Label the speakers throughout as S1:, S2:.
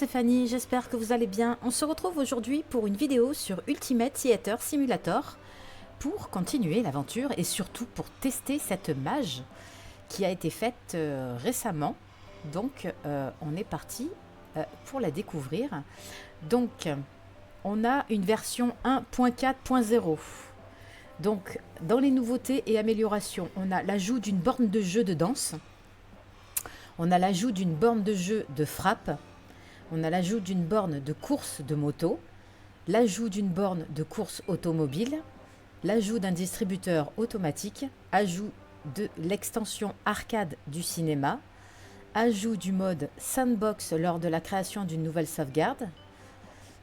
S1: c'est Fanny, j'espère que vous allez bien. On se retrouve aujourd'hui pour une vidéo sur Ultimate Theater Simulator pour continuer l'aventure et surtout pour tester cette mage qui a été faite récemment. Donc on est parti pour la découvrir. Donc on a une version 1.4.0. Donc dans les nouveautés et améliorations, on a l'ajout d'une borne de jeu de danse. On a l'ajout d'une borne de jeu de frappe. On a l'ajout d'une borne de course de moto. L'ajout d'une borne de course automobile. L'ajout d'un distributeur automatique. Ajout de l'extension arcade du cinéma. Ajout du mode sandbox lors de la création d'une nouvelle sauvegarde.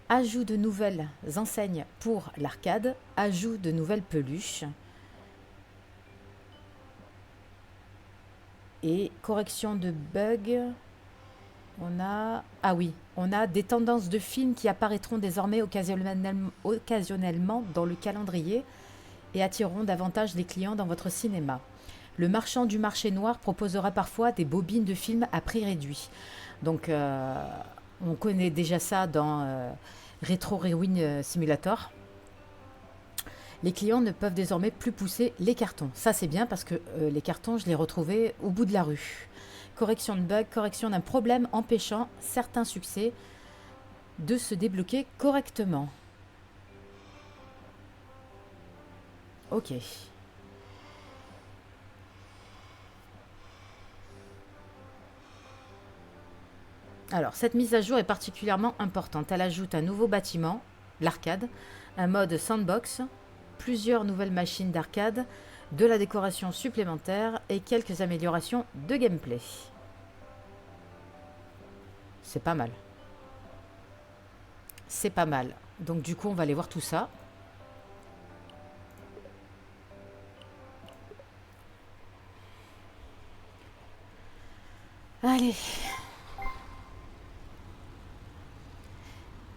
S1: Ajout de nouvelles enseignes pour l'arcade. Ajout de nouvelles peluches. Et correction de bugs, on a... Ah oui, on a des tendances de films qui apparaîtront désormais occasionnellement dans le calendrier et attireront davantage les clients dans votre cinéma. Le marchand du marché noir proposera parfois des bobines de films à prix réduit. Donc, on connaît déjà ça dans Retro Rewind Simulator. Les clients ne peuvent désormais plus pousser les cartons. Ça, c'est bien parce que les cartons, je les retrouvais au bout de la rue. Correction de bug, correction d'un problème empêchant certains succès de se débloquer correctement. Ok. Alors, cette mise à jour est particulièrement importante. Elle ajoute un nouveau bâtiment, l'arcade, un mode sandbox, plusieurs nouvelles machines d'arcade, de la décoration supplémentaire et quelques améliorations de gameplay. C'est pas mal. C'est pas mal. Donc du coup, on va aller voir tout ça. Allez.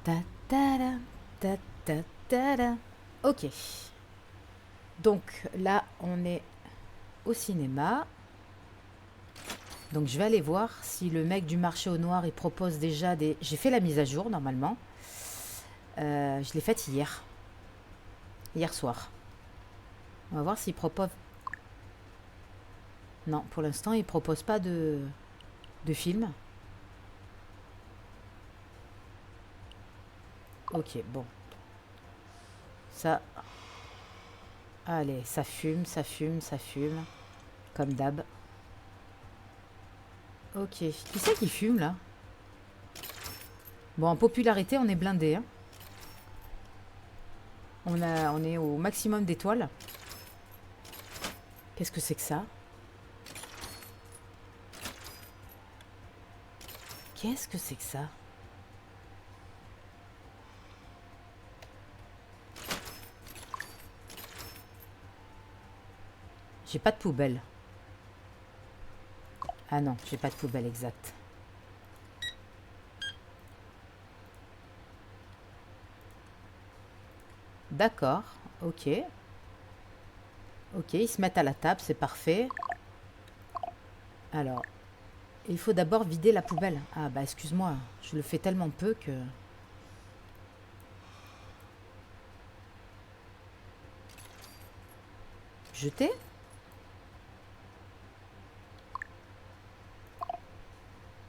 S1: Ta ta da, ta ta ta da. Ok. Donc là, on est au cinéma. Donc je vais aller voir si le mec du marché au noir, il propose déjà des... J'ai fait la mise à jour, normalement. Je l'ai faite hier. Hier soir. On va voir s'il propose... Non, pour l'instant, il propose pas de film. Ok, bon. Ça... Allez, ça fume, ça fume, ça fume. Comme d'hab. Ok. Qui c'est qui fume, là? Bon, en popularité, on est blindé. Hein. On est au maximum d'étoiles. Qu'est-ce que c'est que ça? Qu'est-ce que c'est que ça? J'ai pas de poubelle. Ah non, j'ai pas de poubelle exacte. D'accord, ok. Ok, ils se mettent à la table, c'est parfait. Alors, il faut d'abord vider la poubelle. Ah bah excuse-moi, je le fais tellement peu que... Jeter?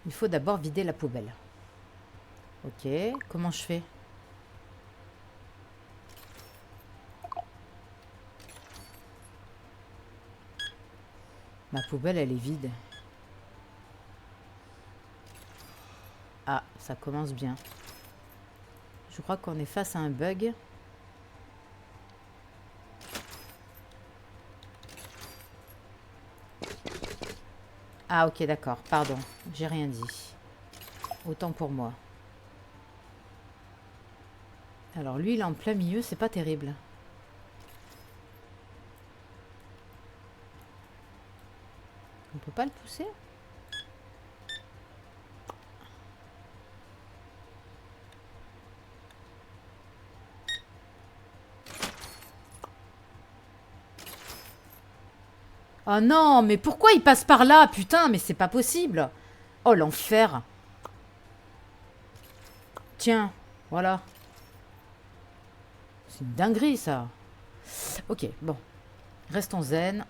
S1: Il faut d'abord vider la poubelle. Ok, comment je fais? Ma poubelle, elle est vide. Ah, ça commence bien. Je crois qu'on est face à un bug. Ah ok, d'accord, pardon, j'ai rien dit. Autant pour moi. Alors lui, il est en plein milieu, c'est pas terrible. On peut pas le pousser? Oh non, mais pourquoi il passe par là? Putain, mais c'est pas possible. Oh l'enfer. Tiens, voilà. C'est une dinguerie, ça. Ok, bon. Restons zen.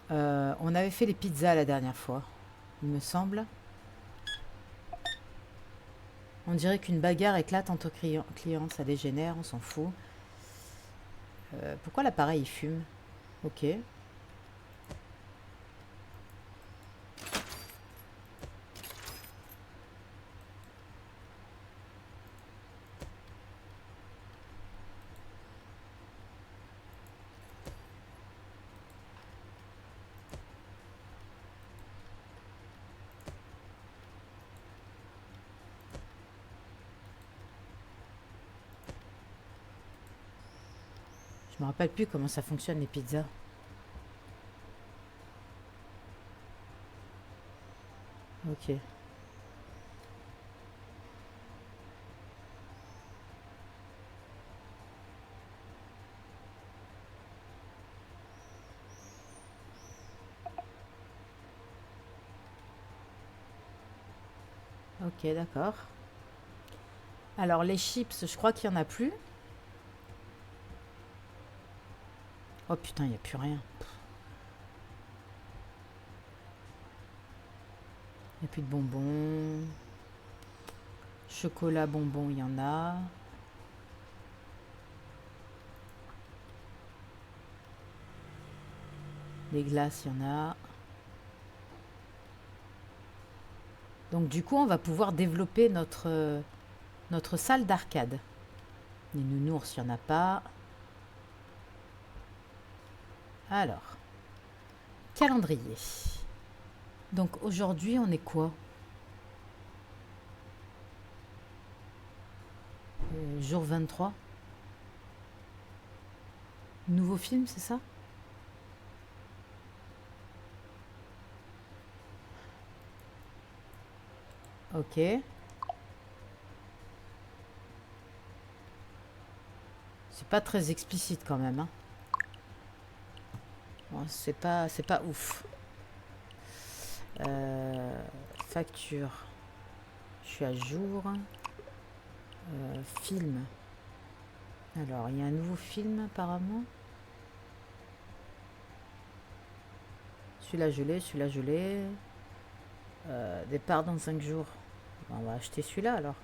S1: On avait fait les pizzas la dernière fois, il me semble. On dirait qu'une bagarre éclate entre clients, ça dégénère, on s'en fout. Pourquoi l'appareil il fume? Ok. Je me rappelle plus comment ça fonctionne les pizzas. Ok. Ok, d'accord. Alors les chips, je crois qu'il n'y en a plus. Oh putain, il n'y a plus rien. Il n'y a plus de bonbons. Chocolat, bonbons, il y en a. Les glaces, il y en a. Donc du coup, on va pouvoir développer notre salle d'arcade. Les nounours, il n'y en a pas. Alors, calendrier. Donc aujourd'hui, on est quoi? Jour 23. Nouveau film, c'est ça? Ok. C'est pas très explicite quand même, hein. Bon, c'est pas ouf. Facture. Je suis à jour. Film. Alors, il y a un nouveau film apparemment. Celui-là, je l'ai. Celui-là, je l'ai. Départ dans 5 jours. Bon, on va acheter celui-là alors.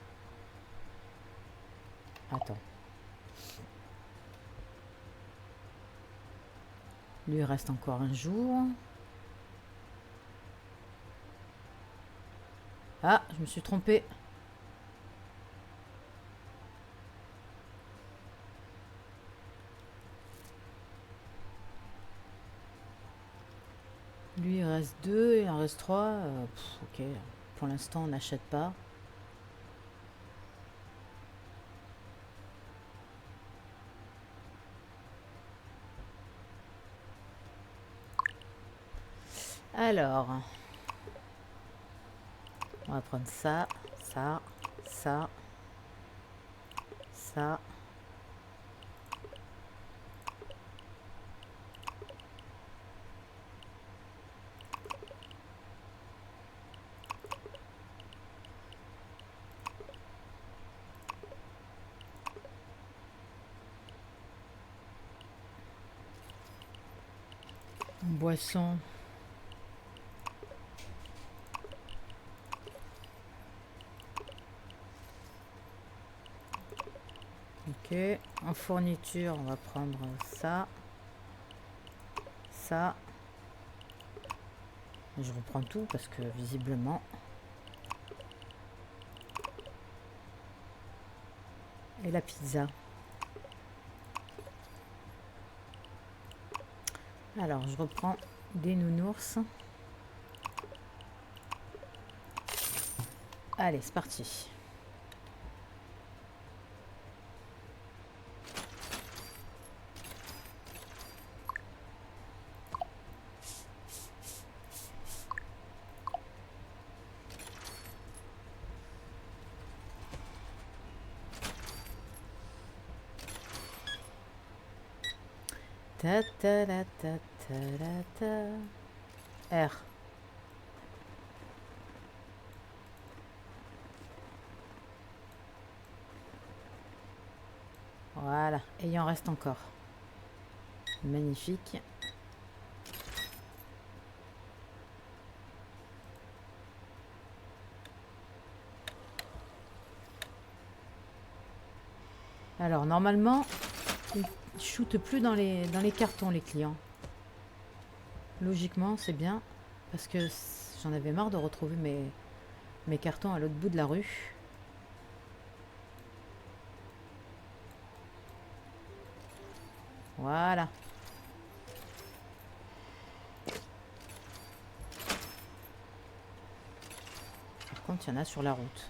S1: Attends. Lui, il reste encore un jour. Ah, je me suis trompée. Lui, il reste 2, il en reste 3. Ok, pour l'instant, on n'achète pas. Alors, on va prendre ça, ça, ça, ça. Boisson. Ok, en fourniture, on va prendre ça, ça. Je reprends tout parce que visiblement... Et la pizza. Alors, je reprends des nounours. Allez, c'est parti. Ta ta ta ta ta ta ta. R. Voilà, et il en reste encore. Magnifique. Alors, normalement, ils ne shootent plus dans les cartons, les clients. Logiquement, c'est bien. Parce que j'en avais marre de retrouver mes cartons à l'autre bout de la rue. Voilà. Par contre, il y en a sur la route.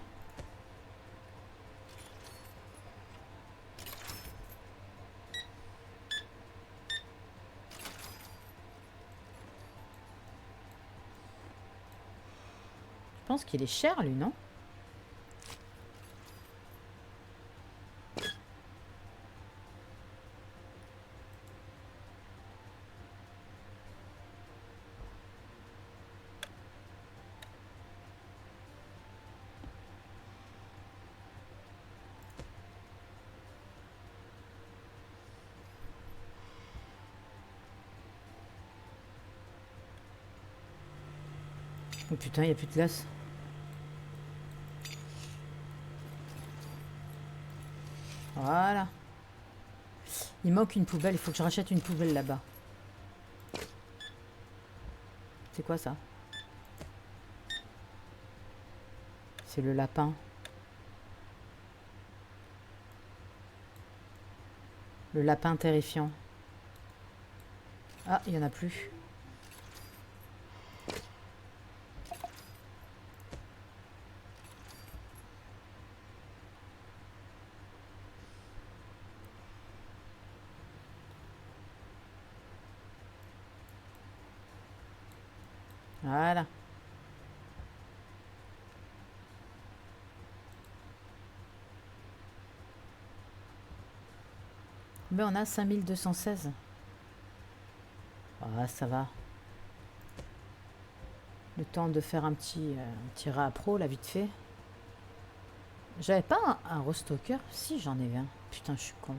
S1: Je pense qu'il est cher, lui, non? Oh putain, il n'y a plus de glace. Voilà. Il manque une poubelle, il faut que je rachète une poubelle là-bas. C'est quoi ça? C'est le lapin. Le lapin terrifiant. Ah, il n'y en a plus. Voilà. Mais on a 5216. Ah, ça va. Le temps de faire un petit réappro, là, vite fait. J'avais pas un restocker? Si, j'en ai un. Putain, je suis con.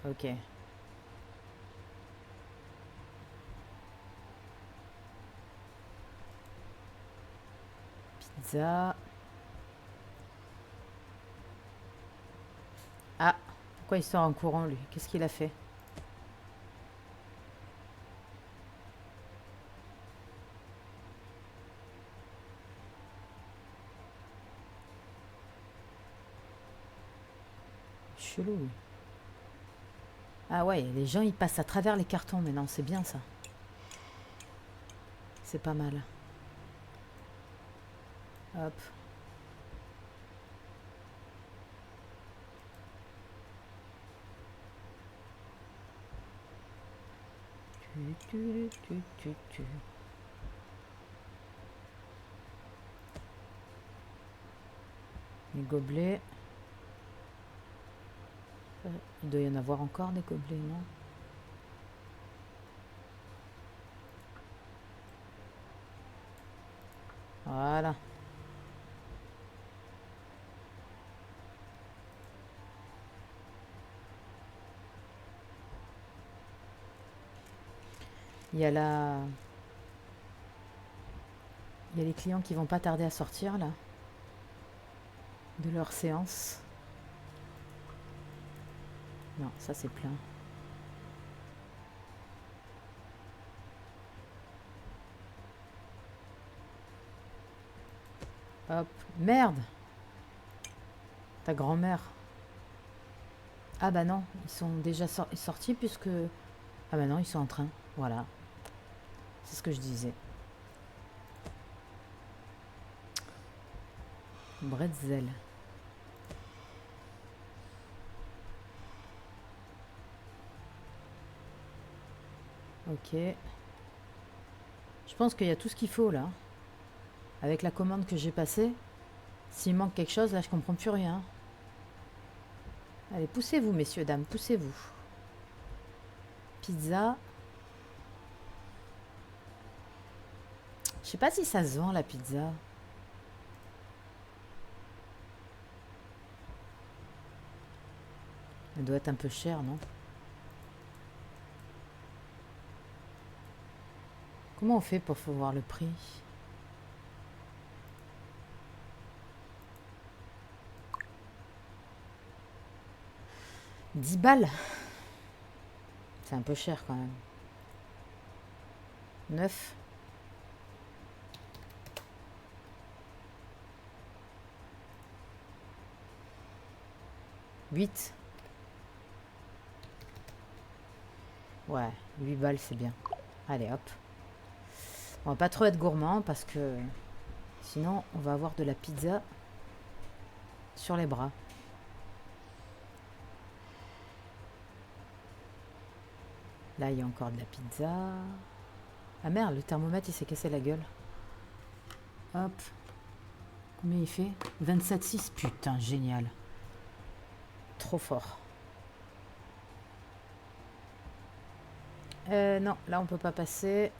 S1: Ok. Pizza. Ah, pourquoi il sort en courant, lui? Qu'est-ce qu'il a fait? Chelou, lui. Ah ouais, les gens, ils passent à travers les cartons maintenant. C'est bien, ça. C'est pas mal. Hop. Les gobelets. Il doit y en avoir encore des gobelets, non? Voilà. Il y a la... Il y a les clients qui vont pas tarder à sortir, là. De leur séance. Non, ça c'est plein. Hop. Merde! Ta grand-mère. Ah bah non, ils sont déjà sortis puisque... Ah bah non, ils sont en train. Voilà. C'est ce que je disais. Bretzel. Ok. Je pense qu'il y a tout ce qu'il faut là. Avec la commande que j'ai passée. S'il manque quelque chose, là je comprends plus rien. Allez, poussez-vous messieurs, dames, poussez-vous. Pizza. Je sais pas si ça se vend, la pizza. Elle doit être un peu chère, non? Comment on fait pour voir le prix? « 10 balles. C'est un peu cher quand même. 9. « 8. Ouais, 8 balles, c'est bien. Allez, hop. On va pas trop être gourmand parce que sinon, on va avoir de la pizza sur les bras. Là, il y a encore de la pizza. Ah merde, le thermomètre, il s'est cassé la gueule. Hop. Combien il fait? 27,6. Putain, génial. Trop fort. Non, là, on peut pas passer.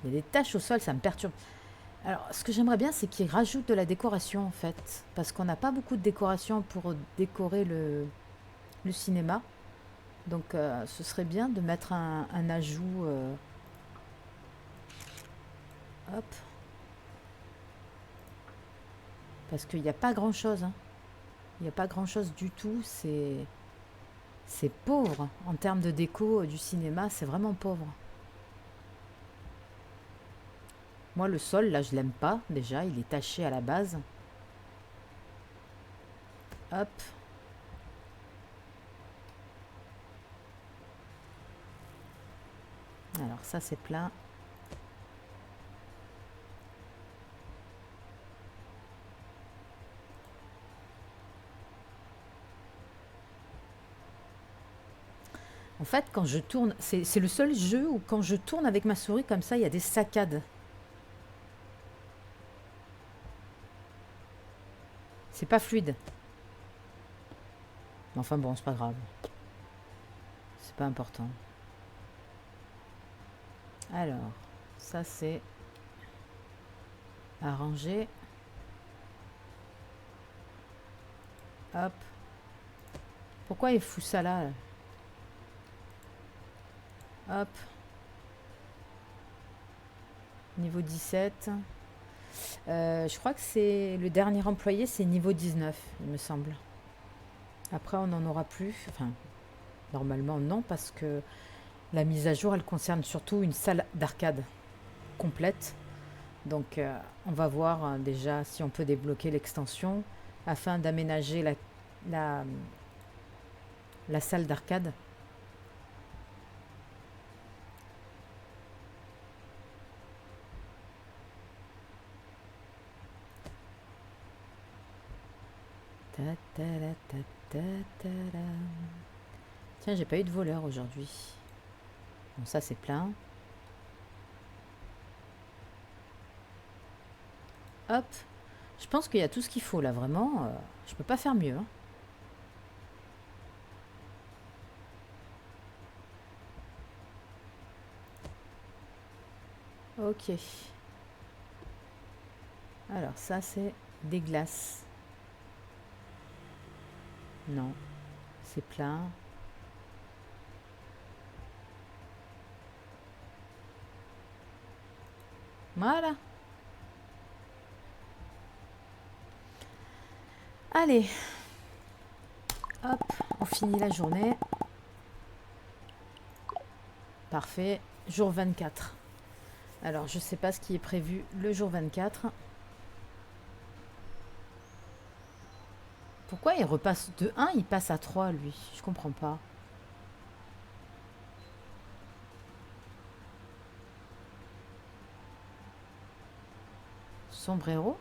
S1: Il y a des taches au sol, ça me perturbe. Alors, ce que j'aimerais bien, c'est qu'ils rajoutent de la décoration, en fait. Parce qu'on n'a pas beaucoup de décoration pour décorer le cinéma. Donc, ce serait bien de mettre un ajout... hop. Parce qu'il n'y a pas grand-chose. Hein. Il n'y a pas grand-chose du tout. C'est pauvre. En termes de déco du cinéma, c'est vraiment pauvre. Moi, le sol, là, je l'aime pas. Déjà, il est taché à la base. Hop. Alors, ça, c'est plein. En fait, quand je tourne, c'est le seul jeu où quand je tourne avec ma souris comme ça, il y a des saccades. C'est pas fluide. Mais enfin bon, c'est pas grave. C'est pas important. Alors, ça c'est arrangé. Hop. Pourquoi il fout ça là? Hop. Niveau 17. Je crois que c'est le dernier employé, c'est niveau 19, il me semble. Après, on n'en aura plus. Enfin, normalement, non, parce que la mise à jour, elle concerne surtout une salle d'arcade complète. Donc, on va voir déjà si on peut débloquer l'extension afin d'aménager la salle d'arcade. Tiens, j'ai pas eu de voleur aujourd'hui. Bon, ça c'est plein. Hop. Je pense qu'il y a tout ce qu'il faut là, vraiment. Je peux pas faire mieux. Hein. Ok. Alors ça c'est des glaces. Non. C'est plein. Voilà. Allez. Hop, on finit la journée. Parfait. Jour 24. Alors, je sais pas ce qui est prévu le jour 24. Pourquoi il repasse de 1, il passe à 3, lui? Je comprends pas. Sombrero.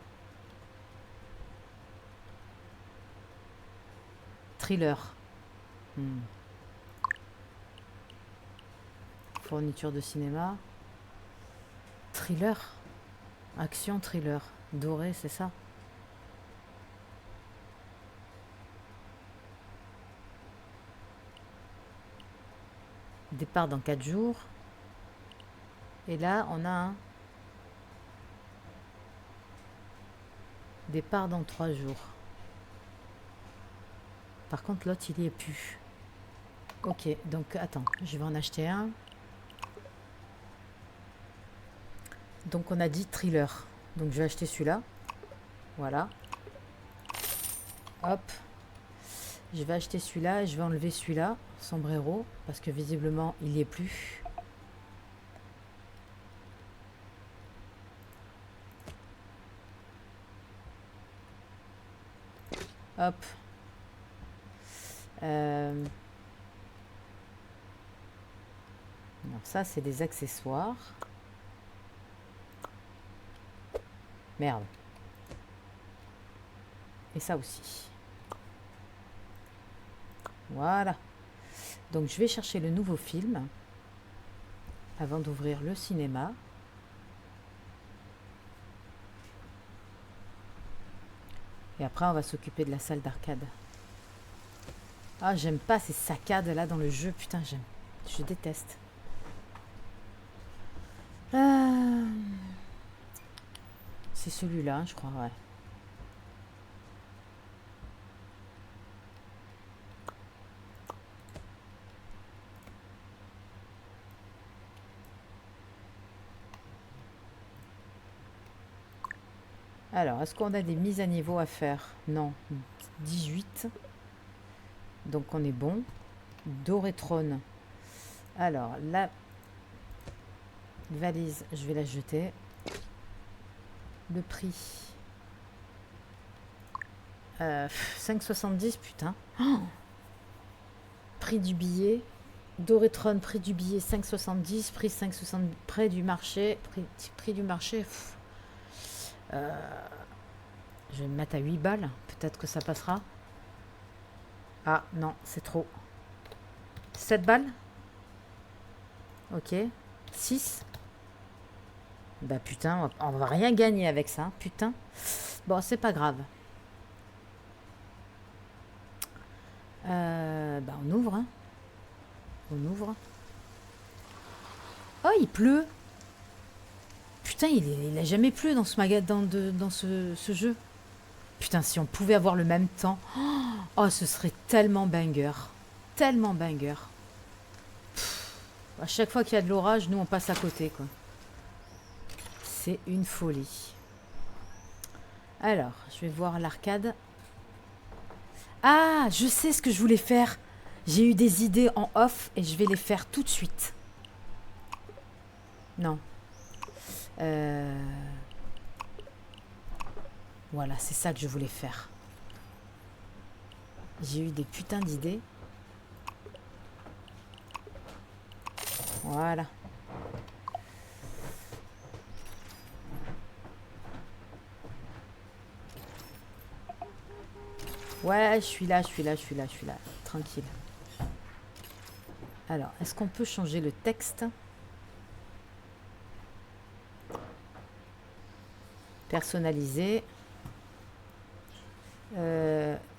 S1: Thriller. Fourniture de cinéma. Thriller. Action thriller. Doré, c'est ça? Départ dans 4 jours. Et là, on a un départ dans 3 jours. Par contre, l'autre, il y est plus. Ok, donc attends, je vais en acheter un. Donc on a dit thriller. Donc je vais acheter celui-là. Voilà. Hop. Je vais acheter celui-là et je vais enlever celui-là, sombrero, parce que visiblement il n'y est plus. Hop. Alors ça c'est des accessoires. Merde. Et ça aussi. Voilà. Donc je vais chercher le nouveau film avant d'ouvrir le cinéma. Et après on va s'occuper de la salle d'arcade. Ah, j'aime pas ces saccades là dans le jeu. Putain, je déteste. C'est celui-là, je crois, ouais. Alors, est-ce qu'on a des mises à niveau à faire? Non. 18. Donc on est bon. Dorétrone. Alors, la valise, je vais la jeter. Le prix. 5,70, putain. Oh, prix du billet. Dorétrone, prix du billet 5,70. Prix 5,70. Prix du marché. Prix du marché. Je vais me mettre à 8 balles. Peut-être que ça passera. Ah non, c'est trop. 7 balles. Ok. 6. Bah putain, on va rien gagner avec ça. Putain. Bon, c'est pas grave. Bah on ouvre. Hein. On ouvre. Oh, il pleut. Putain, il a jamais plu dans ce magasin, dans ce jeu. Putain, si on pouvait avoir le même temps. Oh, ce serait tellement banger. Tellement banger. À chaque fois qu'il y a de l'orage, nous on passe à côté, quoi. C'est une folie. Alors, je vais voir l'arcade. Ah, je sais ce que je voulais faire. J'ai eu des idées en off et je vais les faire tout de suite. Non. Voilà, c'est ça que je voulais faire. J'ai eu des putains d'idées. Voilà. Ouais, je suis là. Tranquille. Alors, est-ce qu'on peut changer le texte? Personnaliser.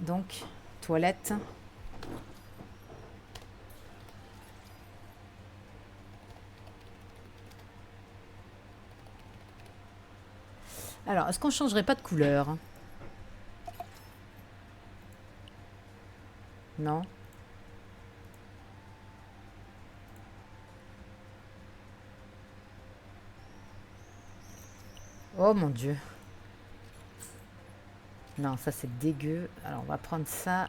S1: Donc, toilette. Alors, est-ce qu'on changerait pas de couleur? Non. Oh mon Dieu. Non, ça c'est dégueu. Alors, on va prendre ça.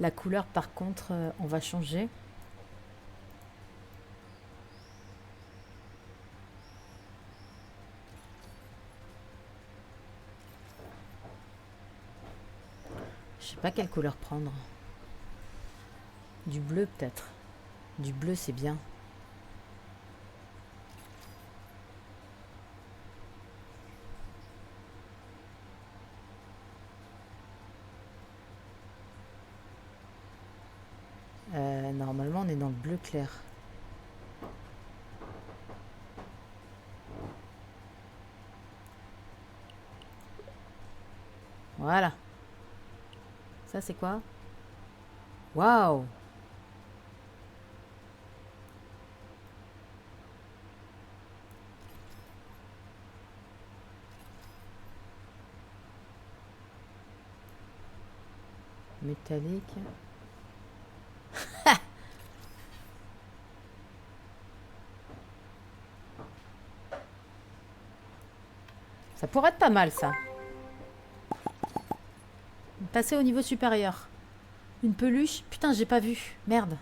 S1: La couleur, par contre, on va changer. Je sais pas quelle couleur prendre. Du bleu peut-être. Du bleu c'est bien. Normalement on est dans le bleu clair. Voilà. Ça c'est quoi? Waouh! Métallique. Ça pourrait être pas mal, ça. Passer au niveau supérieur. Une peluche. Putain, j'ai pas vu. Merde.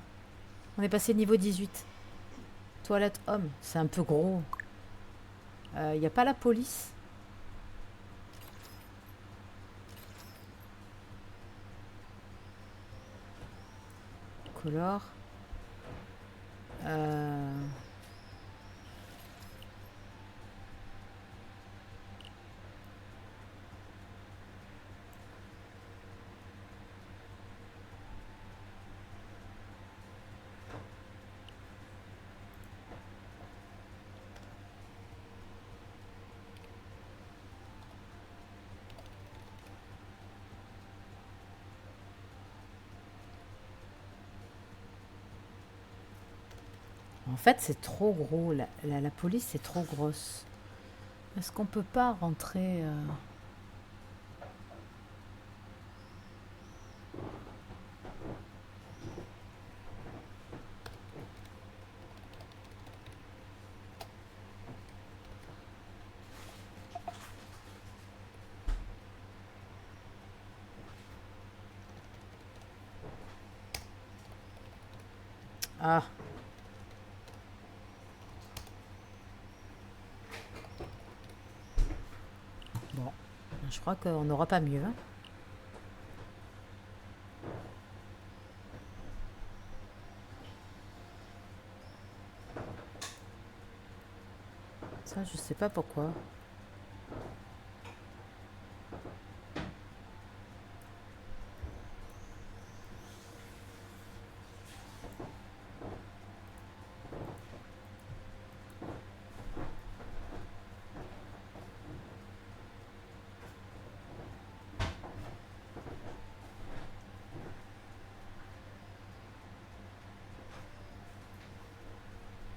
S1: On est passé niveau 18. Toilette homme. C'est un peu gros. Y a pas la police. Color. En fait, c'est trop gros. La police est trop grosse. Est-ce qu'on peut pas rentrer Ah. Bon. Je crois qu'on n'aura pas mieux. Hein. Ça, je sais pas pourquoi.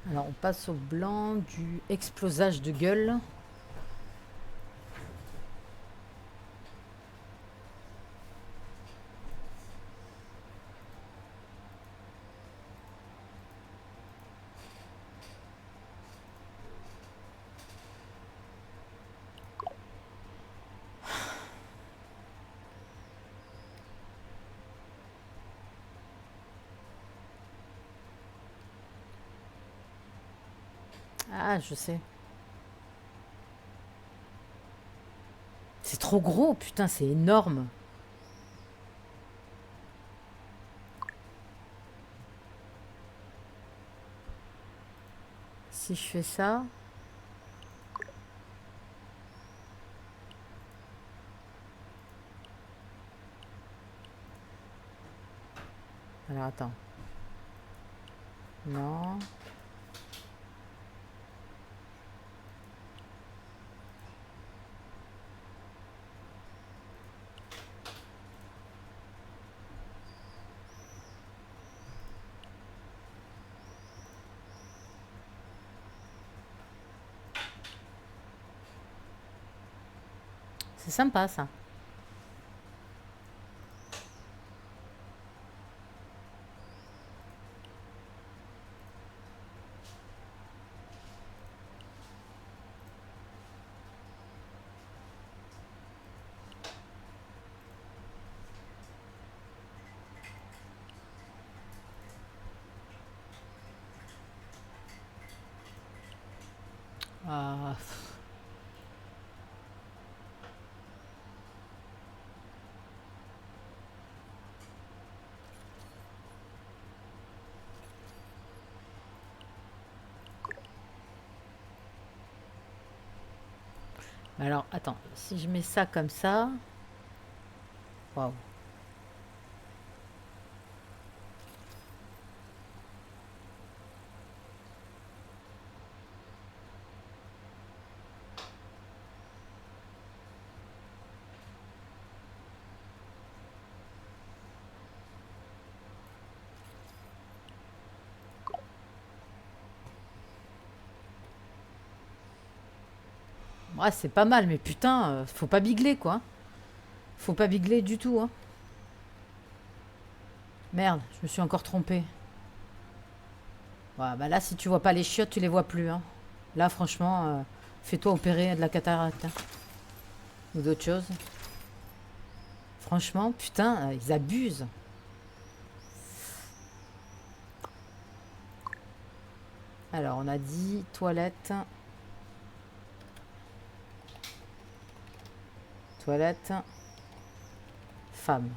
S1: Alors, on passe au blanc du explosage de gueule. Ah, je sais. C'est trop gros, putain, c'est énorme. Si je fais ça... Alors, attends. Non. C'est sympa, ça. Ah, alors, attends. Si je mets ça comme ça... Waouh. Ouais, c'est pas mal, mais putain, faut pas bigler, quoi. Faut pas bigler du tout, hein. Merde, je me suis encore trompée. Ouais, bah là, si tu vois pas les chiottes, tu les vois plus. Hein. Là, franchement, fais-toi opérer de la cataracte. Hein. Ou d'autres choses. Franchement, putain, ils abusent. Alors, on a dit toilette. Toilette. Femme.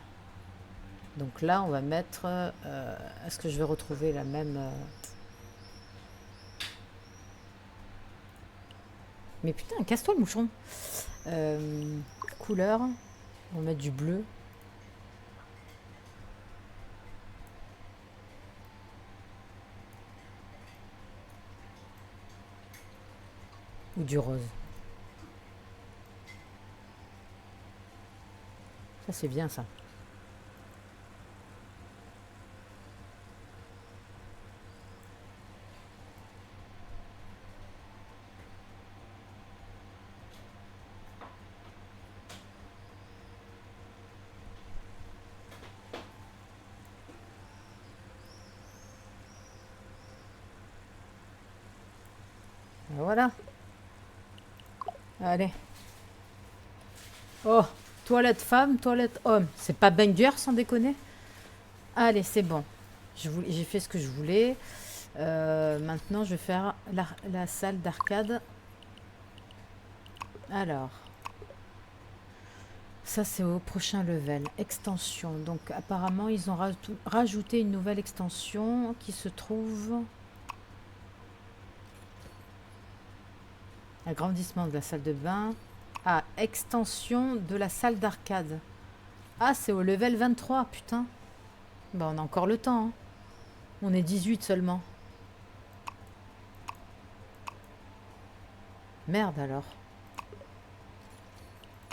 S1: Donc là, on va mettre... Est-ce que je vais retrouver la même... Mais putain, casse-toi le moucheron. Couleur. On va mettre du bleu. Ou du rose. Ça, c'est bien, ça. Voilà. Allez. Oh, toilette femme, toilette homme. C'est pas banger sans déconner. Allez, c'est bon. J'ai fait ce que je voulais. Maintenant, je vais faire la salle d'arcade. Alors. Ça, c'est au prochain level. Extension. Donc, apparemment, ils ont rajouté une nouvelle extension qui se trouve... Agrandissement de la salle de bain. Ah, extension de la salle d'arcade. Ah, c'est au level 23, putain. Bah, on a encore le temps. Hein. On est 18 seulement. Merde alors.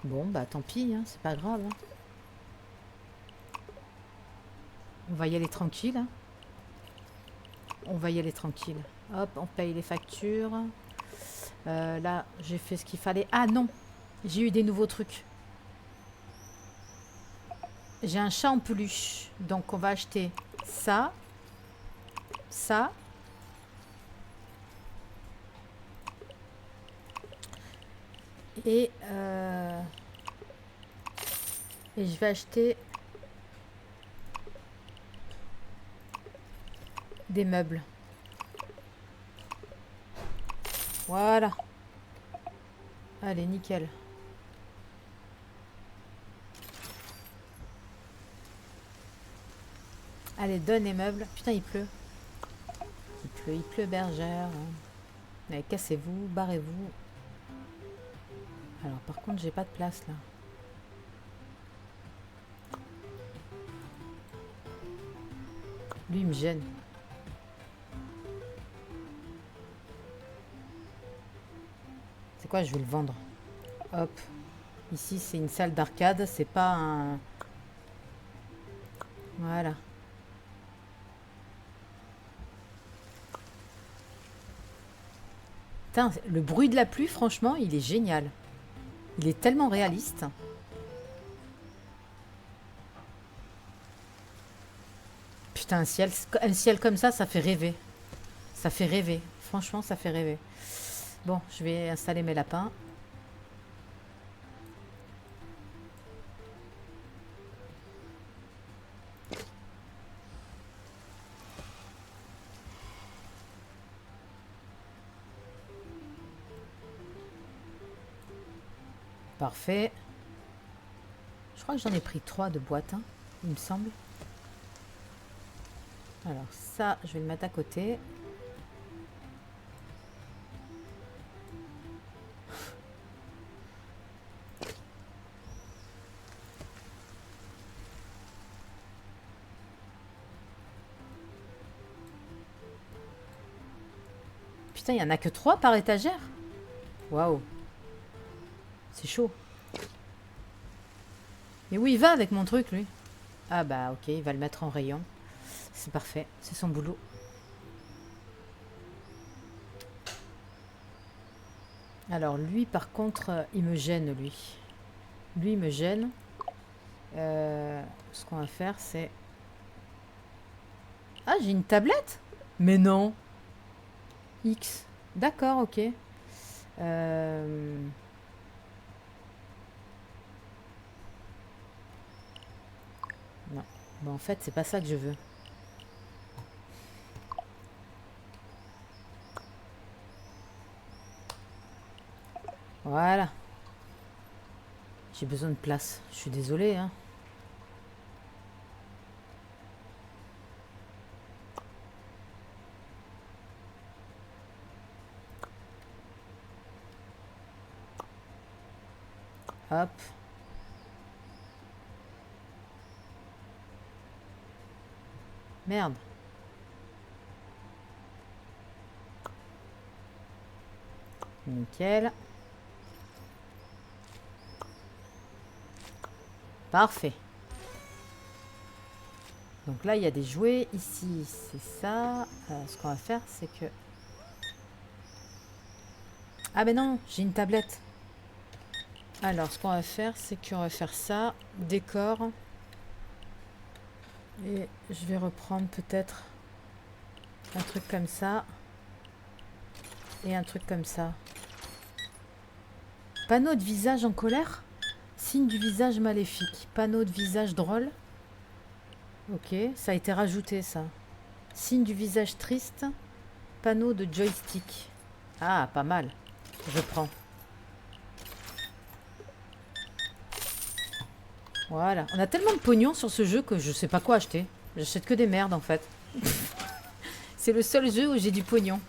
S1: Bon, bah tant pis, hein, c'est pas grave. Hein. On va y aller tranquille. Hein. On va y aller tranquille. Hop, on paye les factures. Là, j'ai fait ce qu'il fallait. Ah non, j'ai eu des nouveaux trucs. J'ai un chat en peluche. Donc, on va acheter ça. Ça. Et je vais acheter des meubles. Voilà. Allez, nickel. Allez, donne les meubles. Putain, il pleut. Il pleut, bergère. Allez, cassez-vous, barrez-vous. Alors, par contre, j'ai pas de place, là. Lui, il me gêne. C'est quoi? Je vais le vendre. Hop. Ici, c'est une salle d'arcade. C'est pas un... Voilà. Putain, le bruit de la pluie, franchement, il est génial. Il est tellement réaliste. Putain, un ciel comme ça fait rêver. Ça fait rêver. Franchement, ça fait rêver. Bon, je vais installer mes lapins. Parfait. Je crois que j'en ai pris 3 de boîtes, hein, il me semble. Alors ça, je vais le mettre à côté. Putain, il n'y en a que 3 par étagère. Waouh. C'est chaud. Mais où il va avec mon truc, lui? Ah bah ok, il va le mettre en rayon. C'est parfait, c'est son boulot. Alors lui, par contre, il me gêne, lui. Lui, il me gêne. Ce qu'on va faire, c'est... Ah, j'ai une tablette? Mais non. X. D'accord, ok. Non. Bon, en fait, c'est pas ça que je veux. Voilà. J'ai besoin de place. Je suis désolée, hein. Hop. Merde. Nickel. Parfait. Donc là, il y a des jouets. Ici, c'est ça. Ce qu'on va faire, c'est que... Ah ben non, j'ai une tablette. Alors, ce qu'on va faire, c'est qu'on va faire ça. Décor. Et je vais reprendre peut-être un truc comme ça. Et un truc comme ça. Panneau de visage en colère. Signe du visage maléfique. Panneau de visage drôle. Ok, ça a été rajouté ça. Signe du visage triste. Panneau de joystick. Ah, pas mal. Je prends. Voilà. On a tellement de pognon sur ce jeu que je sais pas quoi acheter. J'achète que des merdes en fait. C'est le seul jeu où j'ai du pognon.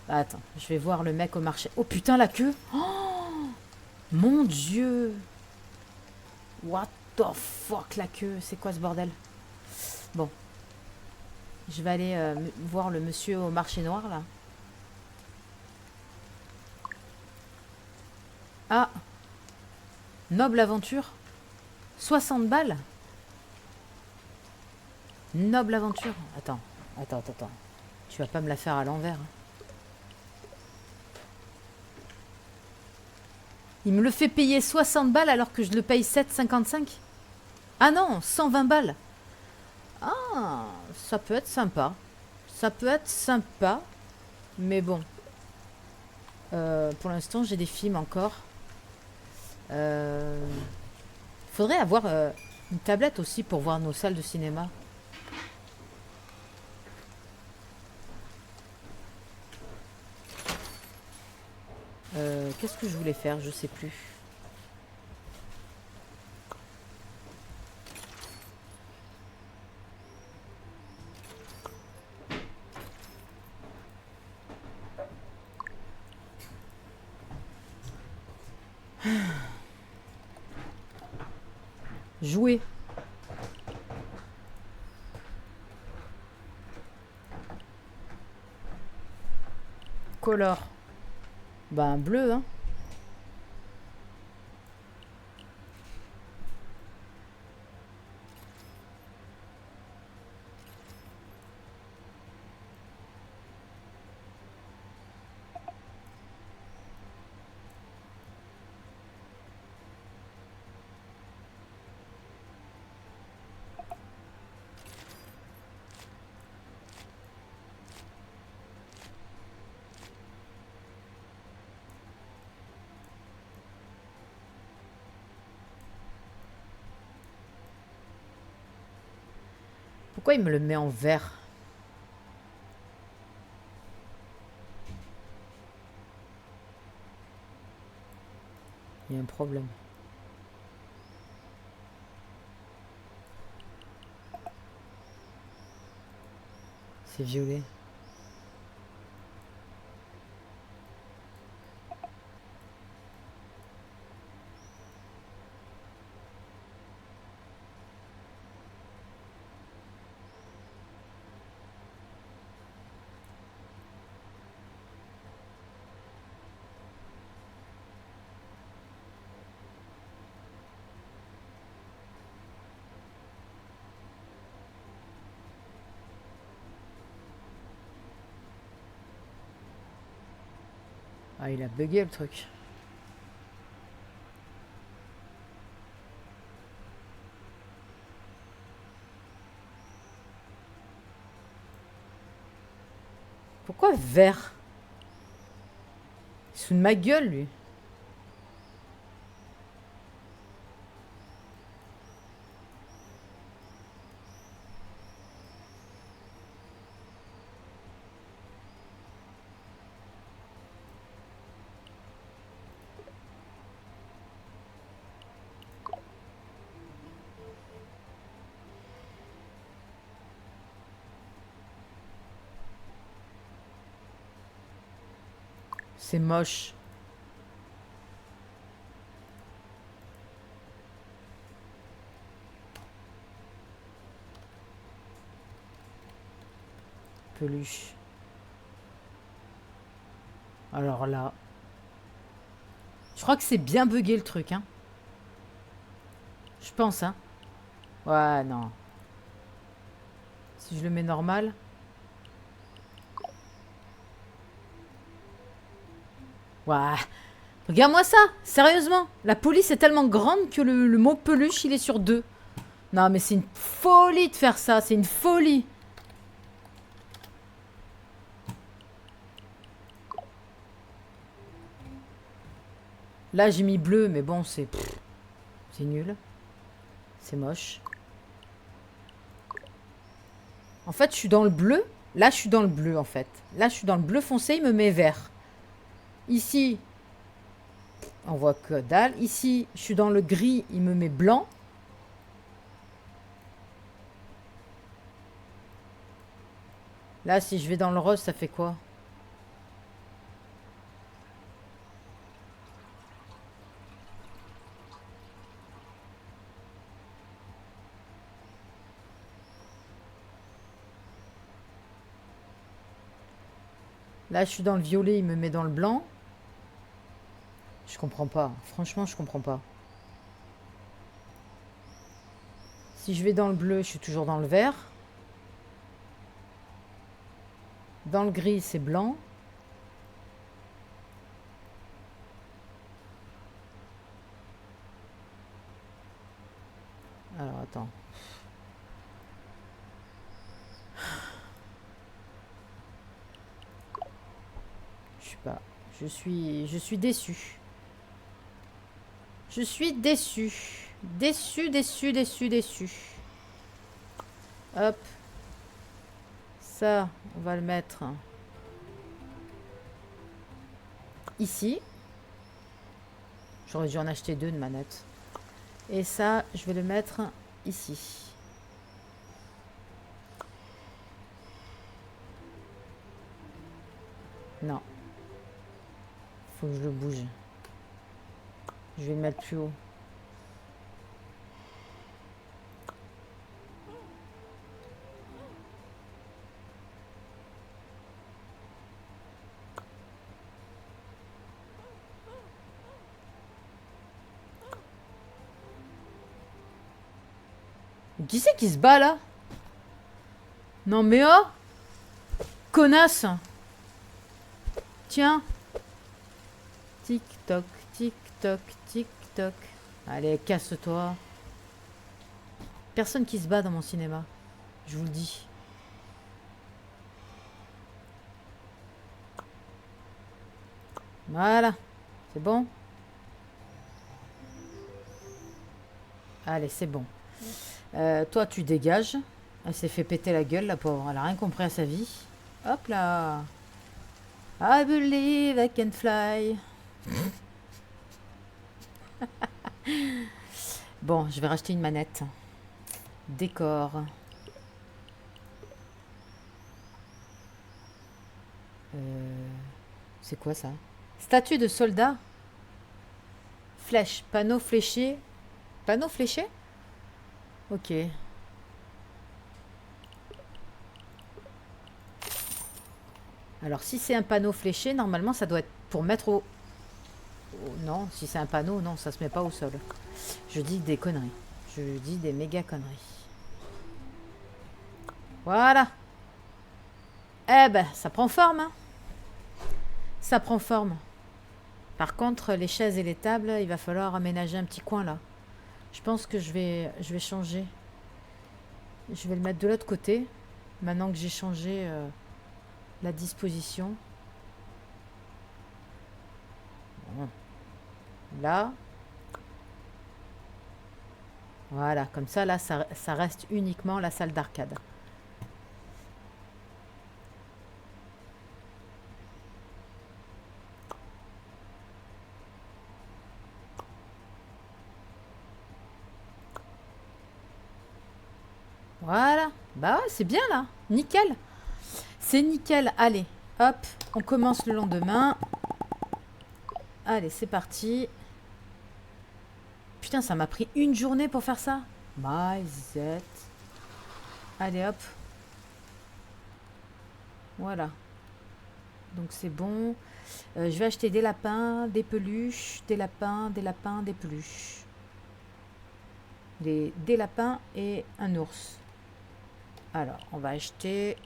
S1: Attends, je vais voir le mec au marché. Oh putain, la queue. Oh mon dieu. What the fuck, la queue. C'est quoi ce bordel? Bon. Je vais aller voir le monsieur au marché noir là. Ah. Noble aventure. 60 balles. Noble aventure. Attends. Tu vas pas me la faire à l'envers. Hein. Il me le fait payer 60 balles alors que je le paye 7,55. Ah non, 120 balles. Ah, ça peut être sympa. Ça peut être sympa. Mais bon. Pour l'instant, j'ai des films encore. Faudrait avoir une tablette aussi pour voir nos salles de cinéma. Qu'est-ce que je voulais faire? Je sais plus. Jouer. Color. Ben bleu, hein. Pourquoi il me le met en vert? Il y a un problème. C'est violet. Ah, il a bugué le truc. Pourquoi vert? Il se fout de ma gueule, lui. C'est moche. Peluche. Alors là. Je crois que c'est bien bugué le truc, hein. Je pense, hein. Ouais, non. Si je le mets normal. Ouais. Regarde-moi ça. Sérieusement. La police est tellement grande que le mot peluche, il est sur 2. Non, mais c'est une folie de faire ça. C'est une folie. Là, j'ai mis bleu, mais bon, c'est nul. C'est moche. En fait, je suis dans le bleu. Là, je suis dans le bleu, en fait. Là, je suis dans le bleu foncé, il me met vert. Ici, on voit que dalle. Ici, je suis dans le gris, il me met blanc. Là, si je vais dans le rose, ça fait quoi? Là, je suis dans le violet, il me met dans le blanc. Je comprends pas. Franchement, je comprends pas. Si je vais dans le bleu, je suis toujours dans le vert. Dans le gris, c'est blanc. Alors, attends. Je sais pas. Je suis déçu. Je suis déçu. Déçu, déçu, déçu, déçu. Hop. Ça, on va le mettre ici. J'aurais dû en acheter 2 de manettes. Et ça, je vais le mettre ici. Non. Faut que je le bouge. Je vais le mettre plus haut. Qui c'est qui se bat là? Non mais oh! Connasse! Tiens! Tic toc, tic toc, tic toc. Allez, casse-toi. Personne qui se bat dans mon cinéma. Je vous le dis. Voilà. C'est bon? Allez, c'est bon. Toi, tu dégages. Elle s'est fait péter la gueule, la pauvre. Elle a rien compris à sa vie. Hop là. I believe I can fly. Bon, je vais racheter une manette. Décor. C'est quoi ça? Statue de soldat. Flèche. Panneau fléché. Panneau fléché? Ok. Alors, si c'est un panneau fléché, normalement, ça doit être pour mettre au... Non, si c'est un panneau, non, ça se met pas au sol. Je dis des conneries. Je dis des méga conneries. Voilà. Eh ben, ça prend forme, hein. Ça prend forme. Par contre, les chaises et les tables, il va falloir aménager un petit coin, là. Je pense que je vais changer. Je vais le mettre de l'autre côté. Maintenant que j'ai changé la disposition. Bon. Là. Voilà, comme ça, là, ça reste uniquement la salle d'arcade. Voilà. Bah ouais, c'est bien là. Nickel. C'est nickel. Allez, hop, on commence le lendemain. Allez, c'est parti. Putain, ça m'a pris une journée pour faire ça. MyZ. Allez, hop. Voilà. Donc c'est bon. Je vais acheter des lapins, des peluches, des lapins, des lapins, des peluches. Des lapins et un ours. Alors, on va acheter...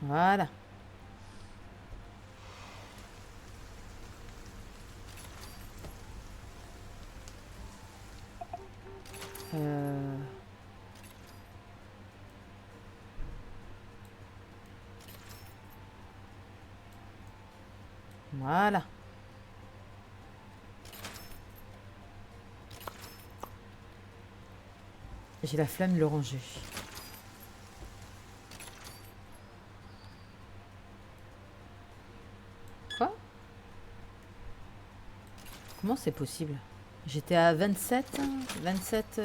S1: Voilà. Voilà. J'ai la flemme de le ranger. Quoi? Comment c'est possible? J'étais à 27, 27...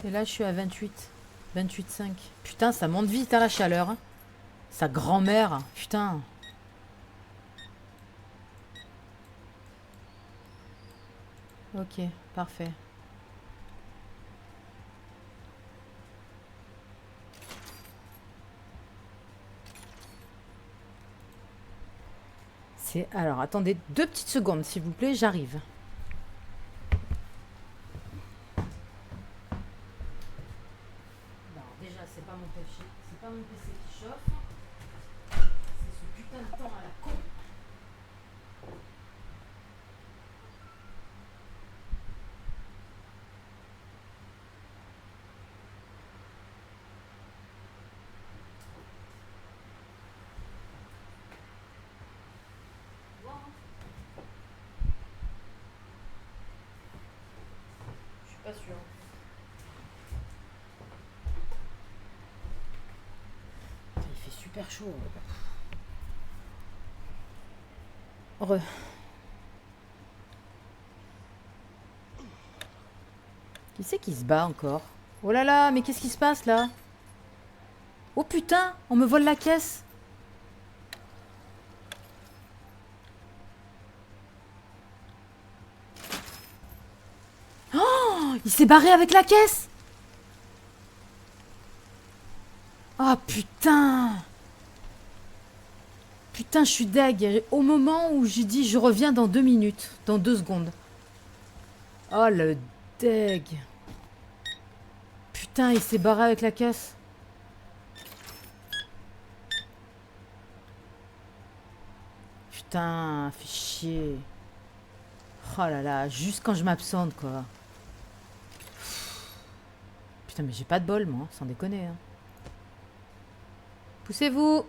S1: Et là, je suis à 28. 28,5. Putain, ça monte vite à la chaleur. Hein. Sa grand-mère. Putain. Ok, parfait. Alors, attendez 2 petites secondes, s'il vous plaît, j'arrive. Déjà, c'est pas mon PC, qui chauffe. C'est ce putain de temps à la con. Je suis pas sûre. Il fait super chaud. Re. Qui c'est qui se bat encore? Oh là là, mais qu'est-ce qui se passe là? Oh putain, on me vole la caisse. Oh, il s'est barré avec la caisse. Oh putain. Putain, je suis deg. Au moment où j'ai dit je reviens dans 2 minutes, dans 2 secondes. Oh le deg. Putain, il s'est barré avec la caisse. Putain, fait chier. Oh là là, juste quand je m'absente quoi. Putain, mais j'ai pas de bol moi, sans déconner. Hein. Poussez-vous.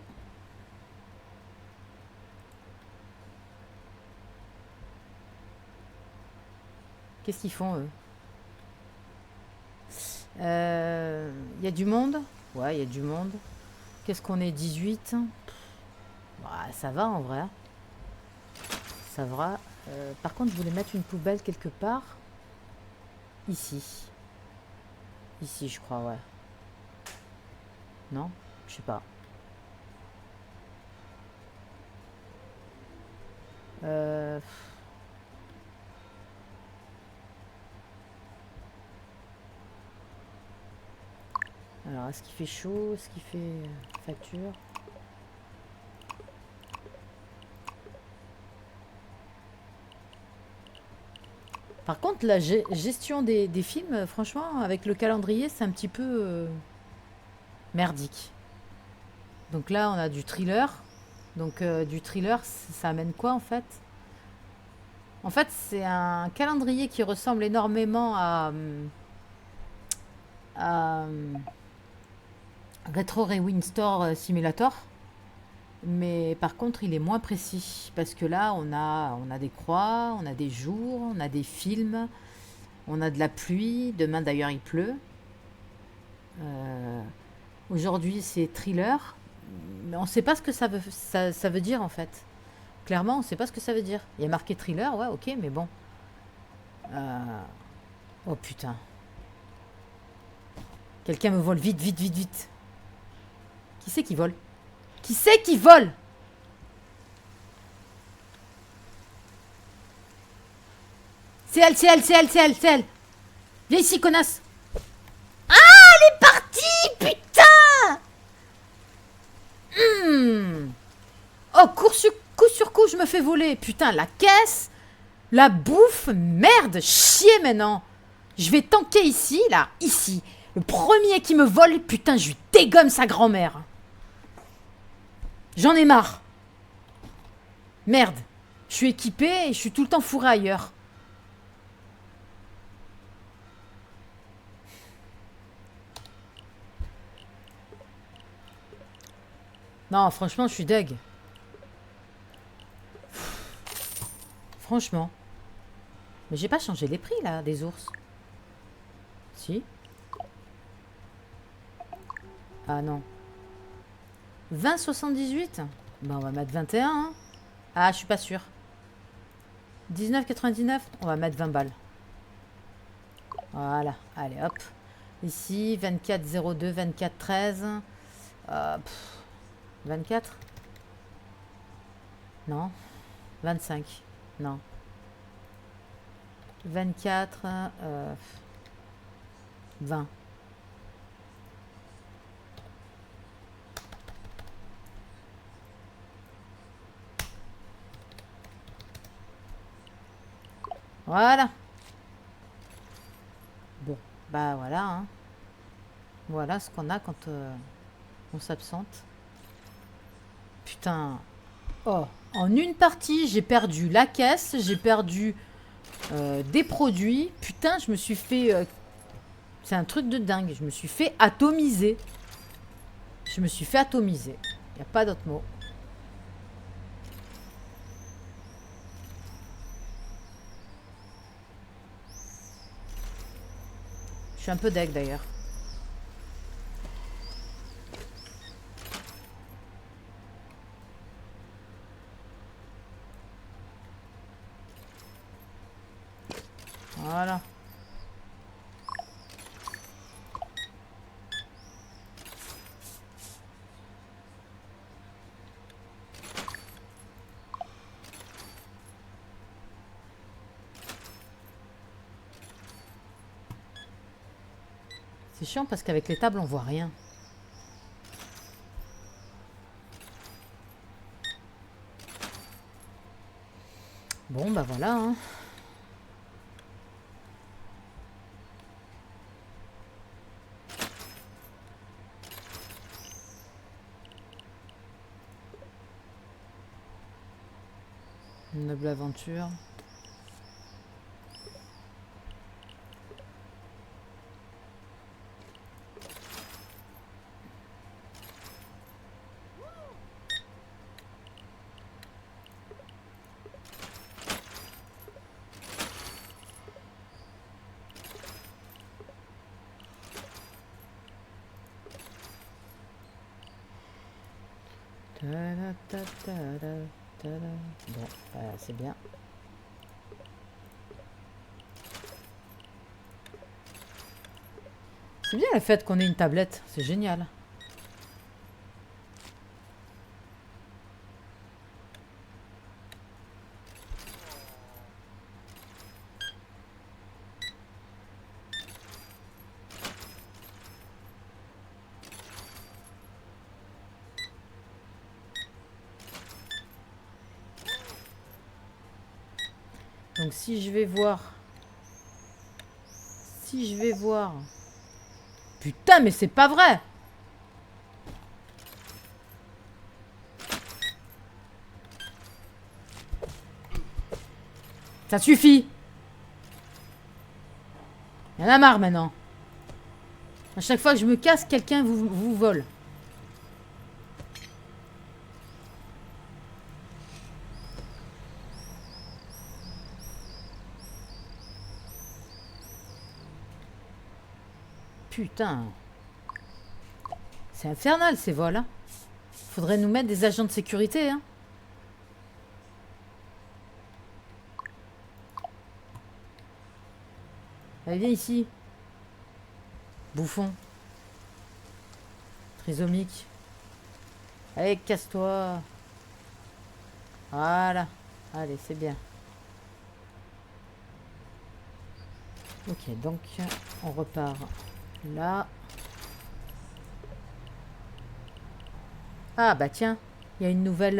S1: Qu'est-ce qu'ils font eux? Il y a du monde? Ouais, il y a du monde. Qu'est-ce qu'on est? 18? Ouais, ça va en vrai. Ça va. Par contre, je voulais mettre une poubelle quelque part. Ici. Ici, je crois, ouais. Non? Je sais pas. Alors, est-ce qu'il fait chaud? Est-ce qu'il fait facture? Par contre, la gestion des films, franchement, avec le calendrier, c'est un petit peu merdique. Donc là, on a du thriller. Donc du thriller, ça amène quoi en fait? En fait, c'est un calendrier qui ressemble énormément à Retro Rewind Store Simulator. Mais par contre, il est moins précis. Parce que là, on a des croix, on a des jours, on a des films, on a de la pluie. Demain, d'ailleurs, il pleut. Aujourd'hui, c'est thriller. Mais on ne sait pas ce que ça veut dire, en fait. Clairement, on ne sait pas ce que ça veut dire. Il y a marqué thriller, ouais, ok, mais bon. Oh putain. Quelqu'un me vole, vite, vite, vite, vite. Qui c'est qui vole? Qui c'est qui vole? C'est elle, c'est elle, c'est elle, c'est elle, c'est elle. Viens ici, connasse. Ah, elle est partie, putain. Oh, coup sur coup, je me fais voler. Putain, la caisse, la bouffe, merde, chier maintenant. Je vais tanker ici, là, ici. Le premier qui me vole, putain, je lui dégomme sa grand-mère. J'en ai marre. Merde. Je suis équipée et je suis tout le temps fourré ailleurs. Non, franchement, je suis deg. Franchement. Mais j'ai pas changé les prix, là, des ours. Si. Ah non. 20,78. Ben, on va mettre 21. Hein. Ah, je suis pas sûre. 19,99. On va mettre 20 balles. Voilà. Allez, hop. Ici, 24,02, 24,13. 24. Non. 25. Non. 24. 20. Voilà. Bon, bah voilà. Hein. Voilà ce qu'on a quand on s'absente. Putain. Oh, en une partie, j'ai perdu la caisse, j'ai perdu des produits. Putain, je me suis fait... c'est un truc de dingue. Je me suis fait atomiser. Je me suis fait atomiser. Il n'y a pas d'autre mot. Je suis un peu deg d'ailleurs. Voilà. C'est chiant parce qu'avec les tables, on voit rien. Bon, bah voilà. Hein. Une noble aventure. Bon, c'est bien. C'est bien le fait qu'on ait une tablette, c'est génial. Donc si je vais voir... Si je vais voir... Putain, mais c'est pas vrai! Ça suffit. Il y en a marre maintenant. À chaque fois que je me casse, quelqu'un vous vole. Putain. C'est infernal ces vols. Hein. Faudrait nous mettre des agents de sécurité. Hein. Allez, viens ici. Bouffon. Trisomique. Allez, casse-toi. Voilà. Allez, c'est bien. Ok, donc on repart là. Ah bah tiens, il y a une nouvelle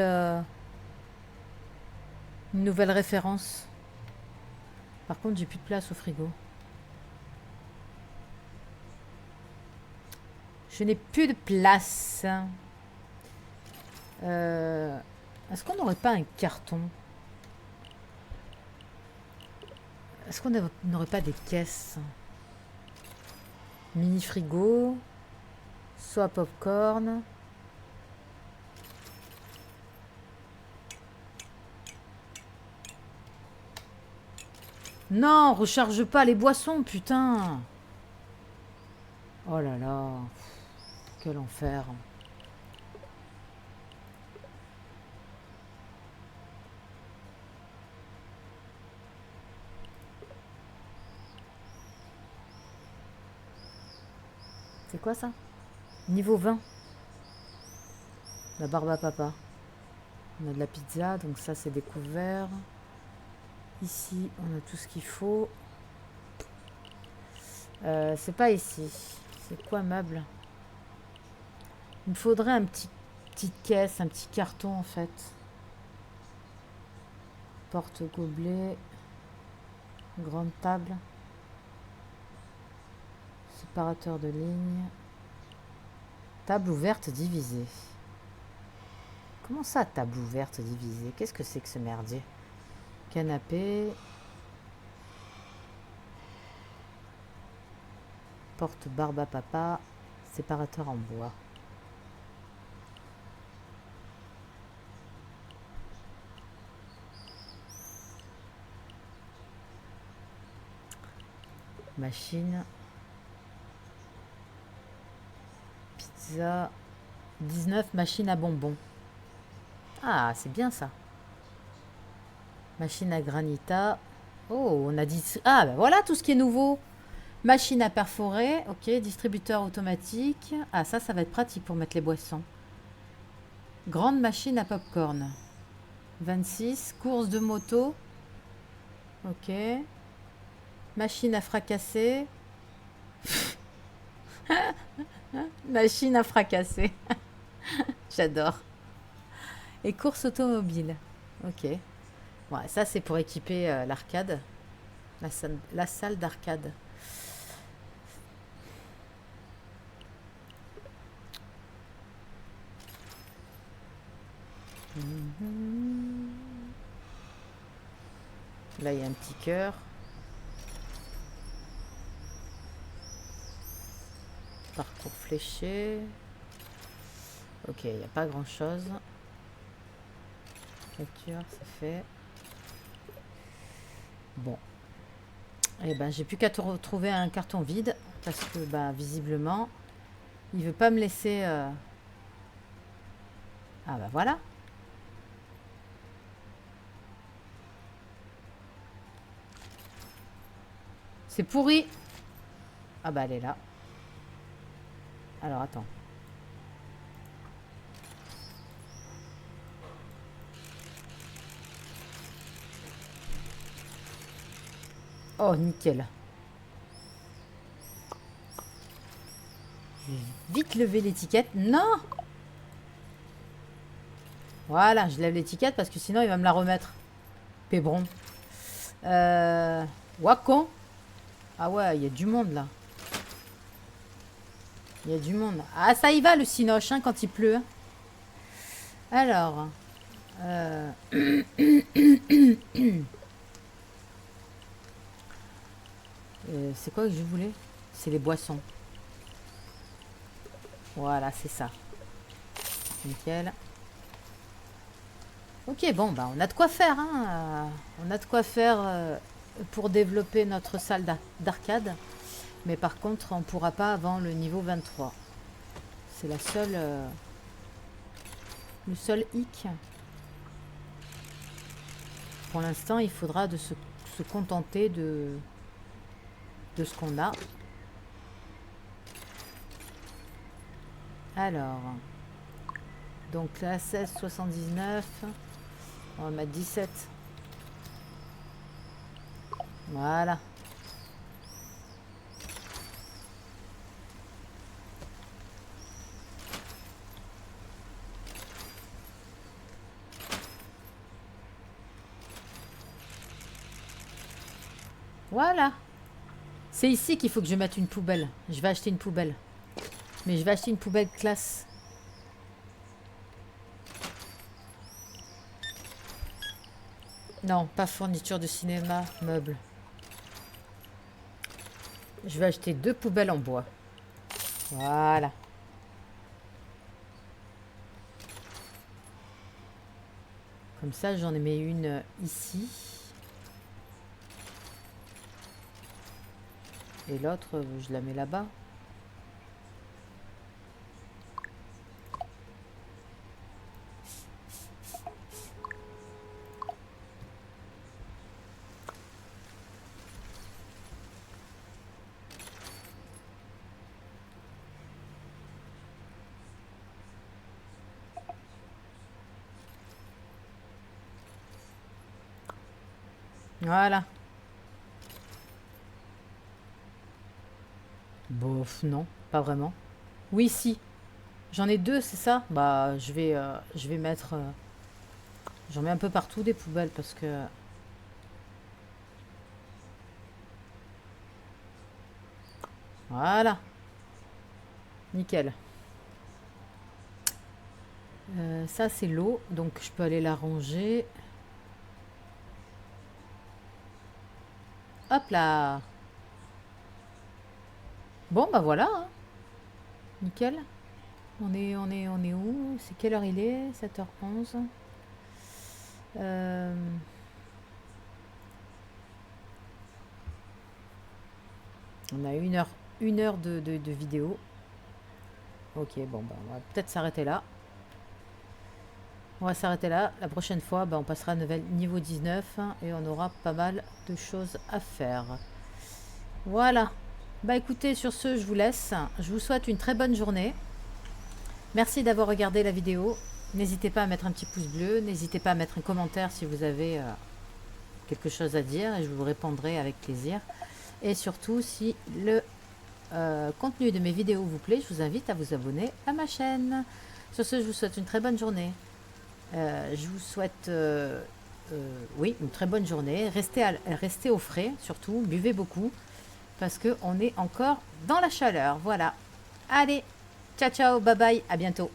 S1: référence. Par contre, j'ai plus de place au frigo. Je n'ai plus de place. Est-ce qu'on n'aurait pas un carton? Est-ce qu'on n'aurait pas des caisses? Mini frigo. Soit popcorn. Non, recharge pas les boissons, putain. Oh là là. Quel enfer. C'est quoi ça? Niveau 20. La barbe à papa. On a de la pizza, donc ça c'est découvert. Ici, on a tout ce qu'il faut. C'est pas ici. C'est quoi meuble? Il me faudrait un petite caisse, un petit carton en fait. Porte-gobelet. Grande table. Séparateur de ligne. Table ouverte divisée. Comment ça, table ouverte divisée? Qu'est-ce que c'est que ce merdier? Canapé. Porte barbe à papa. Séparateur en bois. Machine. Pizza. 19 machines à bonbons. Ah, c'est bien ça. Machine à granita. Oh, on a dit... Ah, ben voilà tout ce qui est nouveau. Machine à perforer. Ok, distributeur automatique. Ah, ça va être pratique pour mettre les boissons. Grande machine à popcorn. 26. Course de moto. Ok. Machine à fracasser. Machine à fracasser. J'adore. Et course automobile. Ok. Ouais, ça c'est pour équiper l'arcade. La salle d'arcade. Là il y a un petit cœur. Parcours fléché. Ok, il n'y a pas grand chose. Lecture, c'est fait. Bon. Eh ben, j'ai plus qu'à retrouver un carton vide. Parce que, bah, visiblement, il veut pas me laisser... Ah, bah voilà. C'est pourri. Ah, bah, elle est là. Alors, attends. Oh, nickel. Vite lever l'étiquette. Non! Voilà, je lève l'étiquette parce que sinon il va me la remettre. Pébron. Wacon. Ah ouais, il y a du monde là. Il y a du monde. Ah, ça y va le cinoche hein, quand il pleut. Alors. C'est quoi que je voulais? C'est les boissons. Voilà, c'est ça. Nickel. Ok, bon, bah, on a de quoi faire. Hein. On a de quoi faire pour développer notre salle d'arcade. Mais par contre, on ne pourra pas avant le niveau 23. C'est la seule... le seul hic. Pour l'instant, il faudra se contenter de ce qu'on a. Alors, donc là, 16,79. On va mettre 17. Voilà. Voilà. C'est ici qu'il faut que je mette une poubelle. Je vais acheter une poubelle. Mais je vais acheter une poubelle classe. Non, pas fourniture de cinéma, meubles. Je vais acheter 2 poubelles en bois. Voilà. Comme ça, j'en ai mis une ici. Et l'autre, je la mets là-bas. Voilà. Bof, non, pas vraiment. Oui, si. J'en ai 2, c'est ça? Bah, je vais mettre... j'en mets un peu partout des poubelles parce que... Voilà. Nickel. Ça, c'est l'eau, donc je peux aller la ranger. Hop là. Bon, bah voilà. Hein. Nickel. On est où? C'est quelle heure il est? 7h11. On a une heure de vidéo. Ok, bon, bah, on va peut-être s'arrêter là. On va s'arrêter là. La prochaine fois, bah, on passera à niveau 19 et on aura pas mal de choses à faire. Voilà. Bah écoutez, sur ce, je vous laisse. Je vous souhaite une très bonne journée. Merci d'avoir regardé la vidéo. N'hésitez pas à mettre un petit pouce bleu. N'hésitez pas à mettre un commentaire si vous avez quelque chose à dire et je vous répondrai avec plaisir. Et surtout, si le contenu de mes vidéos vous plaît, je vous invite à vous abonner à ma chaîne. Sur ce, je vous souhaite une très bonne journée. Je vous souhaite oui, une très bonne journée. Restez au frais, surtout, buvez beaucoup, parce qu'on est encore dans la chaleur. Voilà. Allez, ciao, ciao, bye bye, à bientôt.